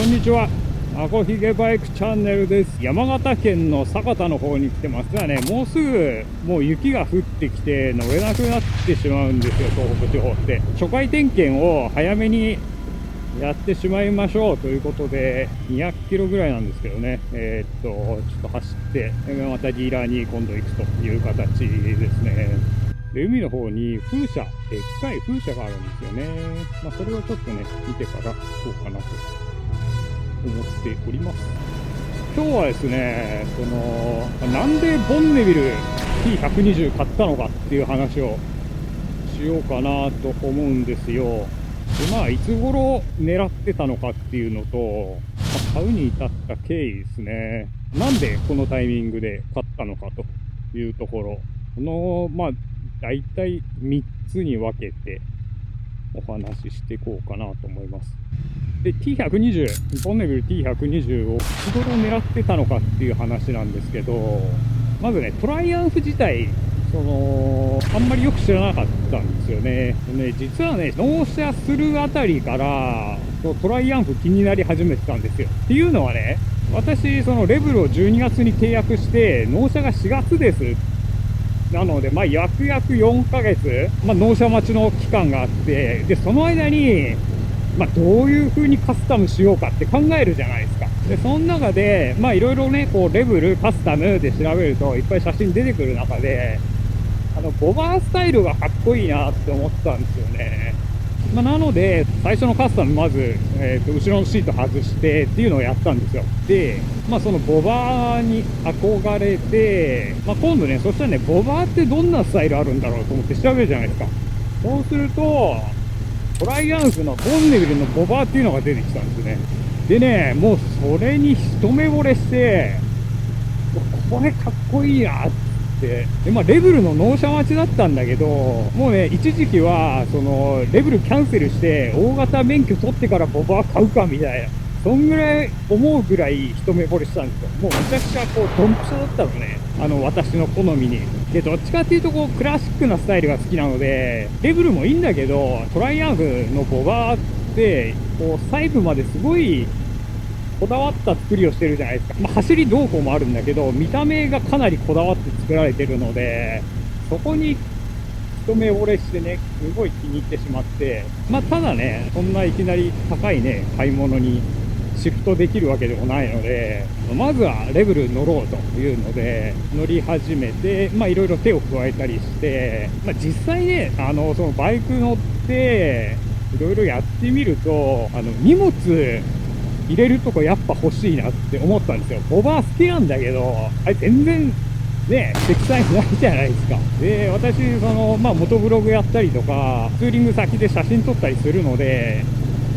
こんにちは。アコヒゲバイクチャンネルです。山形県の酒田の方に来てますがね、もうすぐもう雪が降ってきて乗れなくなってしまうんですよ、東北地方って。初回点検を早めにやってしまいましょうということで、200キロぐらいなんですけどね、ちょっと走って、またディーラーに今度行くという形ですね。で、海の方に風車、でっかい風車があるんですよね。それをちょっとね、見てから行こうかなと思っております。今日はですね、なんでボンネビル T120 買ったのかっていう話をしようかなと思うんですよ。で、いつ頃狙ってたのかっていうのと、買うに至った経緯ですね。なんでこのタイミングで買ったのかというところ。だいたい3つに分けてお話ししていこうかなと思います。で、T120、ボンネビル T120 をいつ頃狙ってたのかっていう話なんですけど、まずね、トライアンフ自体、あんまりよく知らなかったんですよね。実はね、納車するあたりから、トライアンフ気になり始めてたんですよ。っていうのはね、私、レブルを12月に契約して、納車が4月です。なので、約4ヶ月、納車待ちの期間があって、で、その間に、どういう風にカスタムしようかって考えるじゃないですか。で、その中で、いろいろね、レベル、カスタムで調べると、いっぱい写真出てくる中で、ボバースタイルがかっこいいなって思ったんですよね。なので、最初のカスタム、まず、後ろのシート外してっていうのをやったんですよ。で、そのボバーに憧れて、今度ね、そしたらね、ボバーってどんなスタイルあるんだろうと思って調べるじゃないですか。そうすると、トライアンフのボンネビルのボバーっていうのが出てきたんですね。でね、もうそれに一目惚れして、これかっこいいなって。で、レベルの納車待ちだったんだけど、もうね、一時期は、レベルキャンセルして、大型免許取ってからボバー買うかみたいな。そんぐらい思うぐらい一目惚れしたんですよ。もうめちゃくちゃドンピシャだったのね。私の好みに。で、どっちかっていうとクラシックなスタイルが好きなので、レベルもいいんだけど、トライアンフのボバーって、細部まですごい、こだわった作りをしてるじゃないですか。走りどうこうもあるんだけど、見た目がかなりこだわって作られてるので、そこに一目惚れしてね、すごい気に入ってしまって、ただね、そんないきなり高いね、買い物にシフトできるわけでもないので、まずはレベル乗ろうというので、乗り始めて、いろいろ手を加えたりして、実際ね、そのバイク乗って、いろいろやってみると、荷物、入れるとこやっぱ欲しいなって思ったんですよ。ボバー好きなんだけど、あれ全然ね、積載ないじゃないですか。で、私、モトブログやったりとか、ツーリング先で写真撮ったりするので、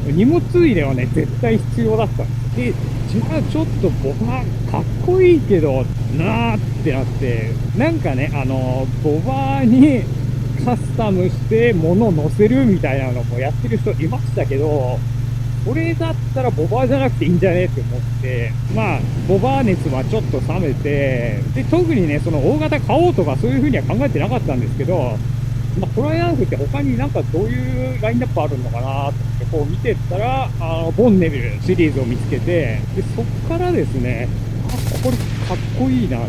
荷物入れはね、絶対必要だったんです。で、じゃあちょっとボバーかっこいいけどなーってなって、なんかね、ボバーにカスタムして物を乗せるみたいなのもやってる人いましたけど、これだったらボバーじゃなくていいんじゃねって思って、ボバー熱はちょっと冷めて、で、特にね、大型買おうとかそういう風には考えてなかったんですけど、トライアンフって他になんかどういうラインナップあるのかなと思って見てったら、ボンネビルシリーズを見つけて、で、そっからですね、これかっこいいな。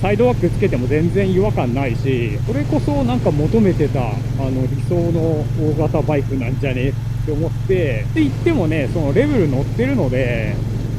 サイドワックつけても全然違和感ないし、これこそなんか求めてた、理想の大型バイクなんじゃねって思って、で、言ってもね、レベル乗ってるので、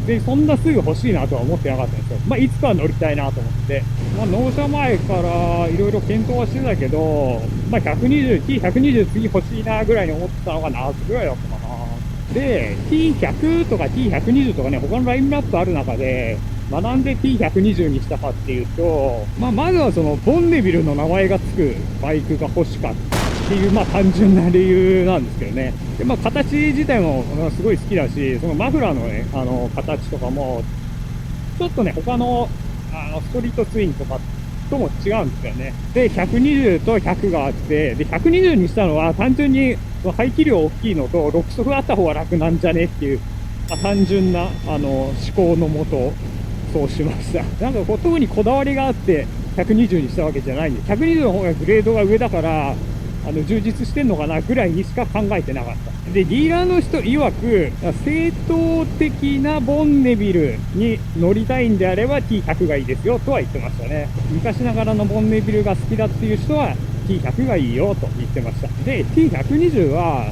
で、そんなすぐ欲しいなとは思ってなかったんですよ。いつかは乗りたいなと思って。納車前からいろいろ検討はしてたけど、T120 次欲しいなぐらいに思ってたのが夏ぐらいだったかな。で、T100 とか T120 とかね、他のラインナップある中で、なんで T120 にしたかっていうと、まずはボンネビルの名前がつくバイクが欲しかったっていう、単純な理由なんですけどね。で、形自体もすごい好きだし、マフラーのね、形とかも、ちょっとね、他の、ストリートツインとかとも違うんですよね。で、120と100があって、で、120にしたのは単純に排気量大きいのと、6速あった方が楽なんじゃねっていう、単純な、思考のもと、そうしました。なんか特にこだわりがあって、120にしたわけじゃないんで、120の方がグレードが上だから、充実してんのかなぐらいにしか考えてなかった。で、ディーラーの人曰く、正統的なボンネビルに乗りたいんであれば T100 がいいですよとは言ってましたね。昔ながらのボンネビルが好きだっていう人は T100 がいいよと言ってました。で、T120 は、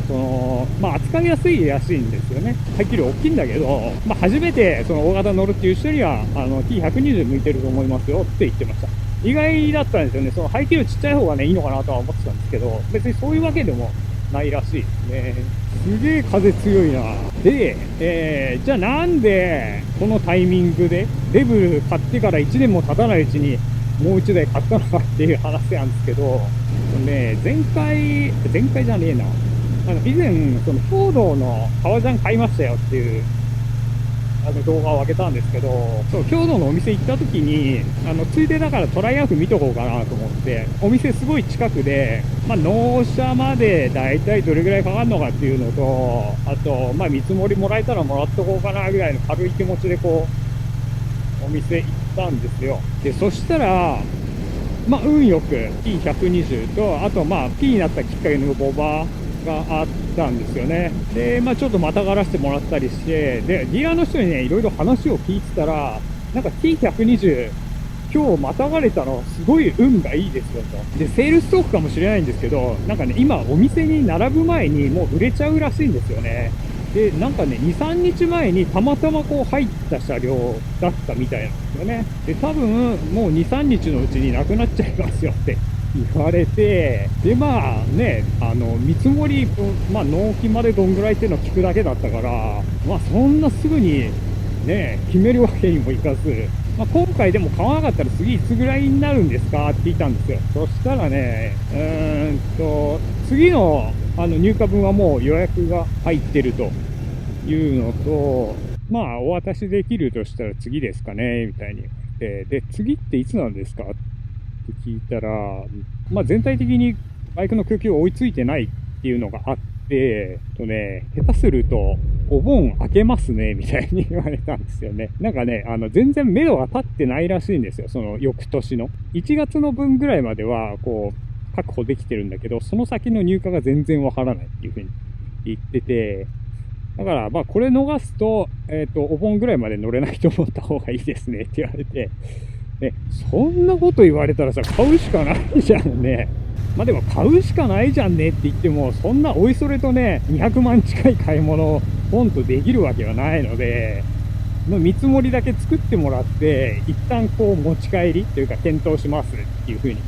扱いやすいらしいんですよね。はっきり大きいんだけど、初めてその大型乗るっていう人には、T120 向いてると思いますよって言ってました。意外だったんですよね。その排気量ちっちゃい方がね、いいのかなとは思ってたんですけど、別にそういうわけでもないらしいですね。すげえ風強いな。で、じゃあなんで、このタイミングで、レブル買ってから1年も経たないうちに、もう1台買ったのかっていう話なんですけど、前回じゃねえな。以前、その、兵道の革ジャン買いましたよっていう、動画を上げたんですけど、そう、兵道のお店行った時に、ついでだからトライアンフ見とこうかなと思って、お店すごい近くで、納車までだいたいどれぐらいかかるのかっていうのと、あと、見積もりもらえたらもらっとこうかなぐらいの軽い気持ちでこう、お店行ったんですよ。で、そしたら、運よく T120 と、あとP になったきっかけのボバがあったんですよね。で、ちょっとまたがらせてもらったりして、で、ディーラーの人にね、いろいろ話を聞いてたら、なんか T120、今日またがれたの、すごい運がいいですよと。で、セールストークかもしれないんですけど、なんかね、今お店に並ぶ前にもう売れちゃうらしいんですよね。で、なんかね、2、3日前にたまたまこう入った車両だったみたいなんですよね。で、多分もう2、3日のうちになくなっちゃいますよって言われて、で、見積もり、納期までどんぐらいっていうのを聞くだけだったから、そんなすぐにね、決めるわけにもいかず、今回でも買わなかったら次いつぐらいになるんですかって聞いたんですよ。そしたらね、次の入荷分はもう予約が入ってるというのと、お渡しできるとしたら次ですかね、みたいに言われて、で、次っていつなんですかって聞いたら、全体的にバイクの供給追いついてないっていうのがあって、下手すると、お盆明けますね、みたいに言われたんですよね。なんかね、全然目処が立ってないらしいんですよ。その翌年の。1月の分ぐらいまでは、確保できてるんだけど、その先の入荷が全然わからないっていうふうに言ってて、だから、これ逃すと、お盆ぐらいまで乗れないと思った方がいいですねって言われて、そんなこと言われたらさ、買うしかないじゃんね。でも買うしかないじゃんねって言っても、そんなおいそれとね、200万近い買い物をポンとできるわけはないので、見積もりだけ作ってもらって、一旦持ち帰りというか検討しますっていう風に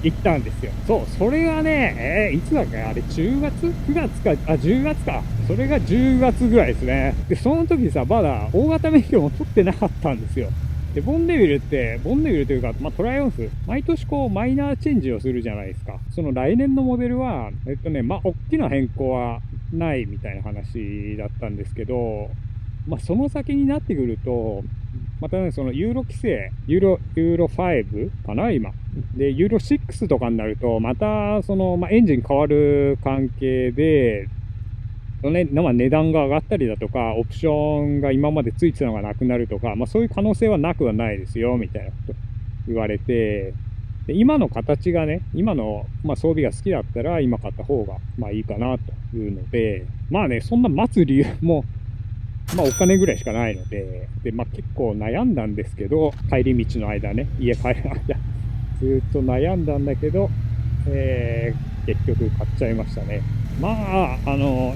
言ったんですよ。そう、それがね、いつだっけあれ、10月 ?9 月か、10月か。それが10月ぐらいですね。で、その時さ、まだ大型免許も取ってなかったんですよ。で、ボンネビルというか、トライオンフ、毎年マイナーチェンジをするじゃないですか。その来年のモデルは、大きな変更はないみたいな話だったんですけど、その先になってくると、またね、そのユーロ規制、ユーロ5かな今。で、ユーロ6とかになると、また、エンジン変わる関係で、値段が上がったりだとか、オプションが今までついてたのがなくなるとか、そういう可能性はなくはないですよ、みたいなこと言われて、で今の形がね、今の、装備が好きだったら、今買った方が、いいかな、というので、そんな待つ理由も、お金ぐらいしかないので、で、結構悩んだんですけど、帰り道の間ね、家帰る間、ずっと悩んだんだけど、結局買っちゃいましたね。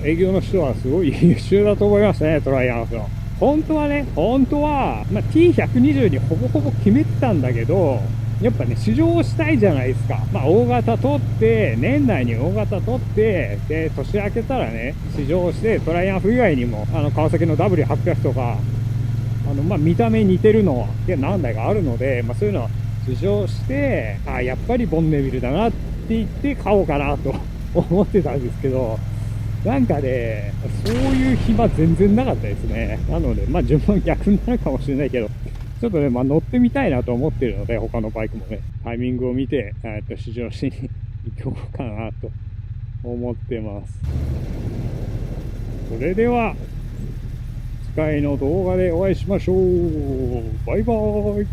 営業の人はすごい優秀だと思いますね、トライアンフの。本当は、T120 にほぼほぼ決めてたんだけど、やっぱね、試乗したいじゃないですか。大型取って、年内に大型取って、で、年明けたらね、試乗して、トライアンフ以外にも、川崎の W800 とか、見た目似てるの、何台かあるので、そういうのは試乗して、やっぱりボンネビルだなって言って買おうかなと思ってたんですけど、なんかね、そういう暇全然なかったですね。なので、順番逆になるかもしれないけど、ちょっとね、乗ってみたいなと思ってるので、他のバイクもね、タイミングを見て、試乗しに行こうかなと思ってます。それでは、次回の動画でお会いしましょう。バイバーイ。